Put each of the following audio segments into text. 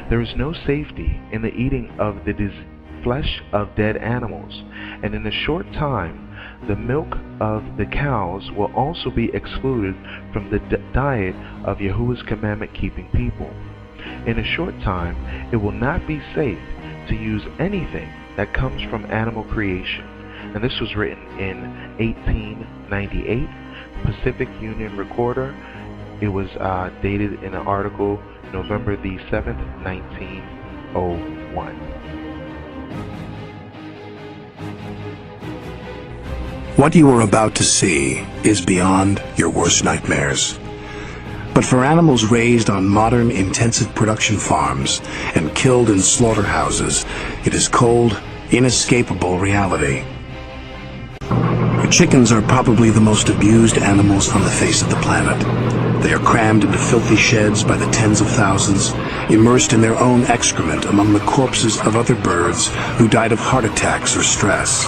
There is no safety in the eating of the flesh of dead animals, and in a short time the milk of the cows will also be excluded from the diet of Yahuwah's commandment-keeping people. In a short time, it will not be safe to use anything that comes from animal creation. And this was written in 1898, Pacific Union Recorder. It was dated in an article November the 7th, 1901. What you are about to see is beyond your worst nightmares. But for animals raised on modern intensive production farms and killed in slaughterhouses, it is cold, inescapable reality. Chickens are probably the most abused animals on the face of the planet. They are crammed into filthy sheds by the tens of thousands, immersed in their own excrement among the corpses of other birds who died of heart attacks or stress.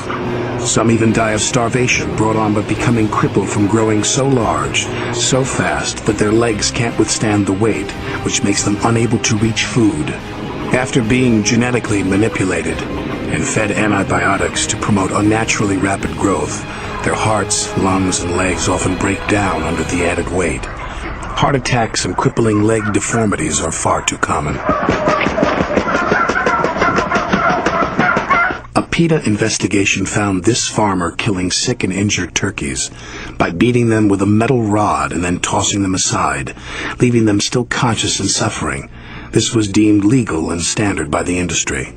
Some even die of starvation brought on by becoming crippled from growing so large, so fast that their legs can't withstand the weight, which makes them unable to reach food. After being genetically manipulated and fed antibiotics to promote unnaturally rapid growth, their hearts, lungs, and legs often break down under the added weight. Heart attacks and crippling leg deformities are far too common. A PETA investigation found this farmer killing sick and injured turkeys by beating them with a metal rod and then tossing them aside, leaving them still conscious and suffering. This was deemed legal and standard by the industry.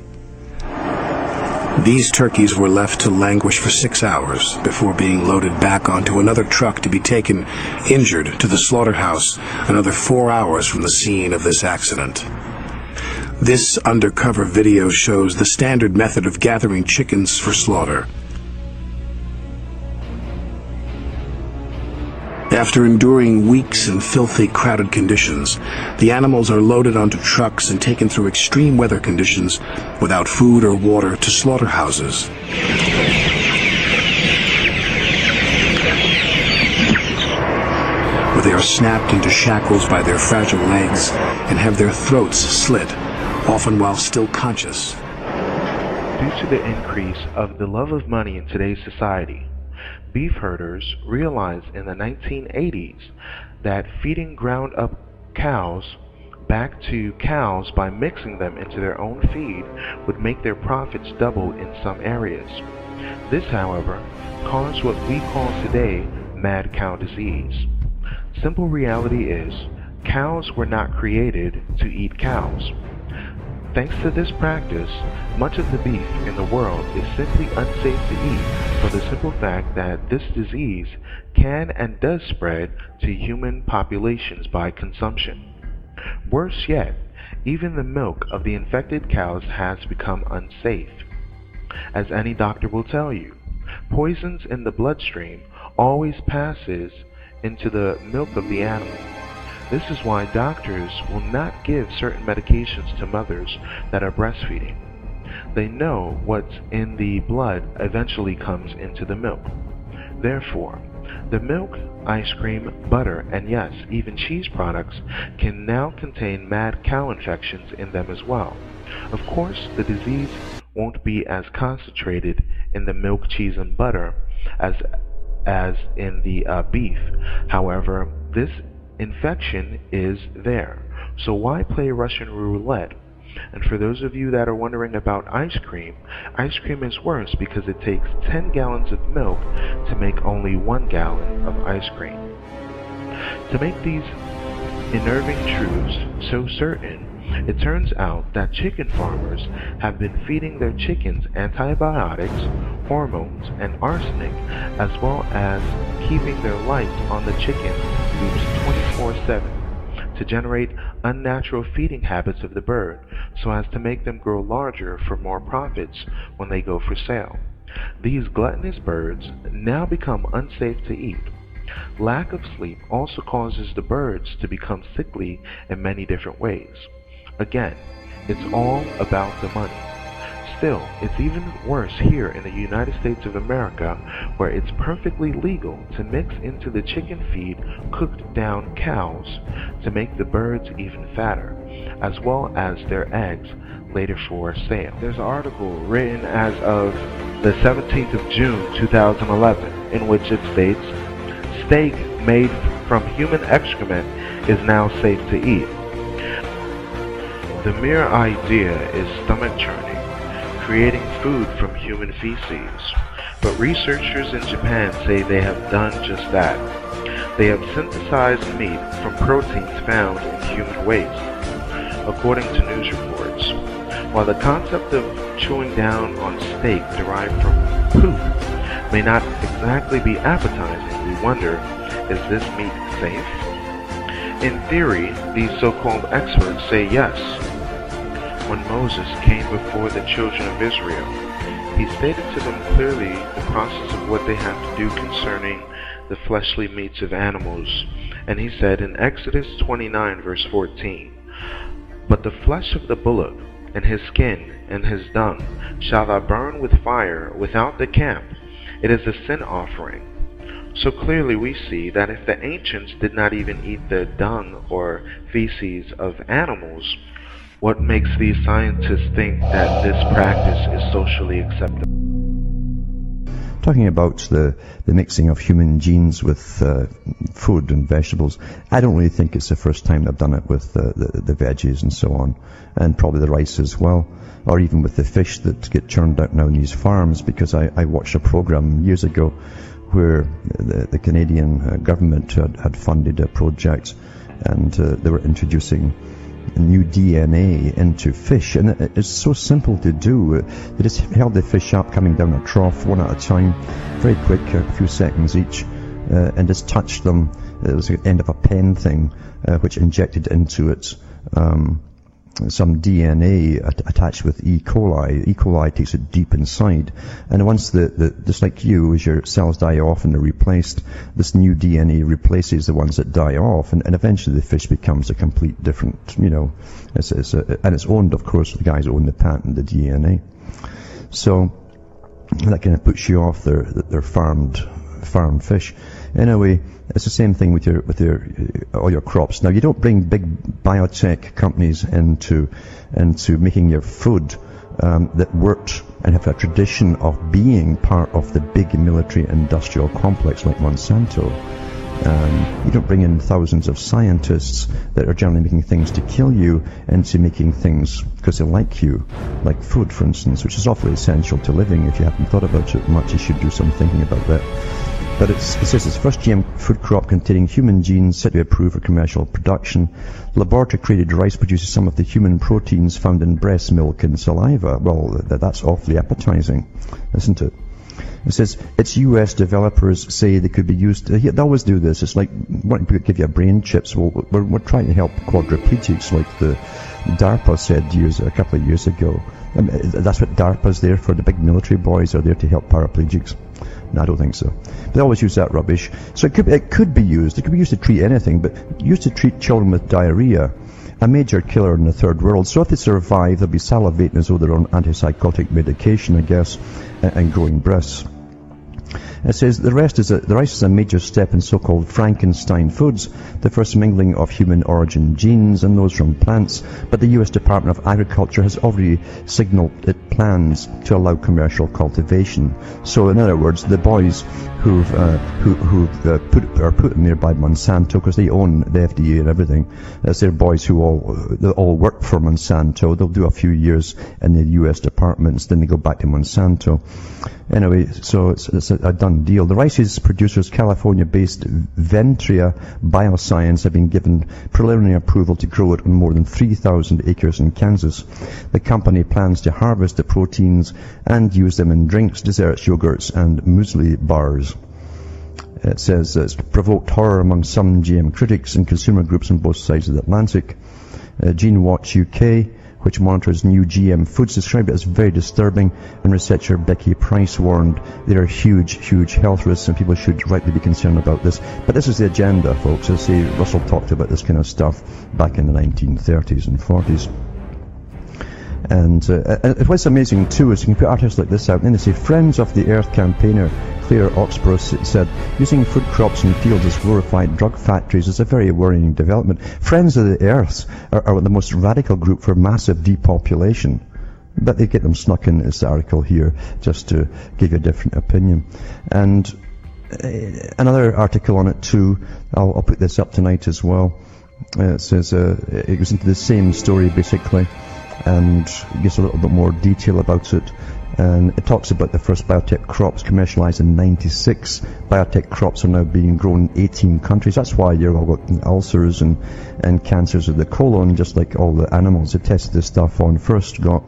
These turkeys were left to languish for 6 hours before being loaded back onto another truck to be taken, injured, to the slaughterhouse another 4 hours from the scene of this accident. This undercover video shows the standard method of gathering chickens for slaughter. After enduring weeks in filthy, crowded conditions, the animals are loaded onto trucks and taken through extreme weather conditions without food or water to slaughterhouses. Where they are snapped into shackles by their fragile legs and have their throats slit, often while still conscious. Due to the increase of the love of money in today's society, beef herders realized in the 1980s that feeding ground-up cows back to cows by mixing them into their own feed would make their profits double in some areas. This, however, caused what we call today mad cow disease. Simple reality is, cows were not created to eat cows. Thanks to this practice, much of the beef in the world is simply unsafe to eat for the simple fact that this disease can and does spread to human populations by consumption. Worse yet, even the milk of the infected cows has become unsafe. As any doctor will tell you, poisons in the bloodstream always passes into the milk of the animal. This is why doctors will not give certain medications to mothers that are breastfeeding. They know what's in the blood eventually comes into the milk. Therefore, the milk, ice cream, butter, and yes, even cheese products can now contain mad cow infections in them as well. Of course, the disease won't be as concentrated in the milk, cheese, and butter as in the beef. However, this infection is there. So why play Russian roulette? And for those of you that are wondering about ice cream is worse because it takes 10 gallons of milk to make only 1 gallon of ice cream. To make these unnerving truths so certain, it turns out that chicken farmers have been feeding their chickens antibiotics, hormones, and arsenic, as well as keeping their lights on the chicken coops 24/7 to generate unnatural feeding habits of the bird so as to make them grow larger for more profits when they go for sale. These gluttonous birds now become unsafe to eat. Lack of sleep also causes the birds to become sickly in many different ways. Again, it's all about the money. still, it's even worse here in the United States of America, where it's perfectly legal to mix into the chicken feed cooked down cows to make the birds even fatter, as well as their eggs later for sale. There's an article written as of the 17th of June 2011 in which it states, steak made from human excrement is now safe to eat. The mere idea is stomach-churning, creating food from human feces. But researchers in Japan say they have done just that. They have synthesized meat from proteins found in human waste, according to news reports. While the concept of chewing down on steak derived from poop may not exactly be appetizing, we wonder, is this meat safe? In theory, these so-called experts say yes. When Moses came before the children of Israel, he stated to them clearly the process of what they have to do concerning the fleshly meats of animals. And he said in Exodus 29 verse 14, "But the flesh of the bullock, and his skin, and his dung, shall thou burn with fire without the camp. It is a sin offering." So clearly we see that if the ancients did not even eat the dung or feces of animals, what makes these scientists think that this practice is socially acceptable? Talking about the mixing of human genes with food and vegetables, I don't really think it's the first time they've done it with the veggies and so on, and probably the rice as well, or even with the fish that get churned out now in these farms, because I watched a program years ago where the Canadian government had funded a project, and they were introducing new DNA into fish, and it's so simple to do. They just held the fish up coming down a trough one at a time, very quick, a few seconds each, and just touched them. It was the end of a pen thing, which injected into it some DNA attached with E. coli. E. coli takes it deep inside, and once just like you, as your cells die off and they're replaced, this new DNA replaces the ones that die off, and eventually the fish becomes a complete different, and it's owned, of course, the guys who own the patent, the DNA. So that kind of puts you off their farmed fish. Anyway, it's the same thing with all your crops. Now, you don't bring big biotech companies into making your food that worked and have a tradition of being part of the big military industrial complex like Monsanto. You don't bring in thousands of scientists that are generally making things to kill you into making things because they like you, like food, for instance, which is awfully essential to living. If you haven't thought about it much, you should do some thinking about that. But it says it's first GM food crop containing human genes set to be approved for commercial production. Laboratory-created rice produces some of the human proteins found in breast milk and saliva. Well, that's awfully appetizing, isn't it? It says its U.S. developers say they could be used. They always do this. It's like wanting to give you brain chips. Well, we're trying to help quadriplegics, like the DARPA said a couple of years ago. That's what DARPA's there for. The big military boys are there to help paraplegics. No, I don't think so. They always use that rubbish. So it could be used. It could be used to treat anything, but used to treat children with diarrhea, a major killer in the third world. So if they survive, they'll be salivating as though they're on antipsychotic medication, I guess, and growing breasts. It says the rice is a major step in so-called Frankenstein foods, the first mingling of human origin genes and those from plants, but the U.S. Department of Agriculture has already signaled it plans to allow commercial cultivation. So in other words, the boys who are put in there by Monsanto, because they own the FDA and everything, as they're boys who all work for Monsanto. They'll do a few years in the U.S. departments, then they go back to Monsanto. Anyway, so it's a done deal. The rice's producers, California-based Ventria Bioscience, have been given preliminary approval to grow it on more than 3,000 acres in Kansas. The company plans to harvest the proteins and use them in drinks, desserts, yogurts, and muesli bars. It says it's provoked horror among some GM critics and consumer groups on both sides of the Atlantic. Gene Watch UK, which monitors new GM foods, described it as very disturbing, and researcher Becky Price warned there are huge health risks and people should rightly be concerned about this. But this is the agenda, folks. As I say, Russell talked about this kind of stuff back in the 1930s and 40s. And what's amazing too is you can put articles like this out and they say, Friends of the Earth campaigner Claire Oxborough said, using food crops and fields as glorified drug factories is a very worrying development. Friends of the Earth are the most radical group for massive depopulation. But they get them snuck in this article here just to give you a different opinion. And another article on it too, I'll put this up tonight as well. It says it goes into the same story basically, and gives a little bit more detail about it. And it talks about the first biotech crops commercialized in 96. Biotech crops are now being grown in 18 countries. That's why you've all got ulcers and cancers of the colon, just like all the animals they tested this stuff on first got.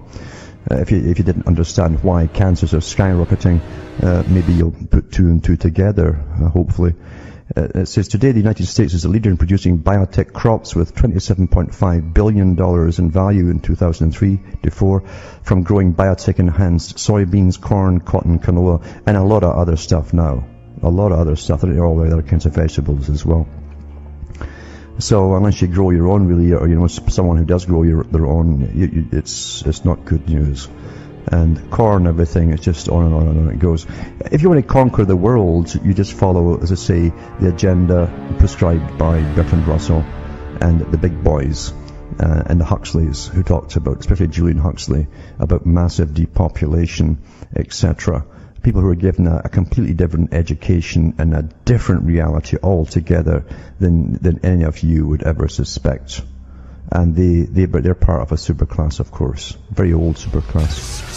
If you didn't understand why cancers are skyrocketing, maybe you'll put two and two together, hopefully. It says, today the United States is a leader in producing biotech crops with $27.5 billion in value in 2003-4 from growing biotech-enhanced soybeans, corn, cotton, canola, and a lot of other stuff now. A lot of other stuff, and all the other kinds of vegetables as well. So unless you grow your own, really, or someone who does grow their own, it's not good news. And corn, everything, it's just on and on and on it goes. If you want to conquer the world, you just follow, as I say, the agenda prescribed by Bertrand Russell and the big boys and the Huxleys, who talked about, especially Julian Huxley, about massive depopulation, etc. People who are given a completely different education and a different reality altogether than any of you would ever suspect. And they're part of a superclass, of course, very old superclass.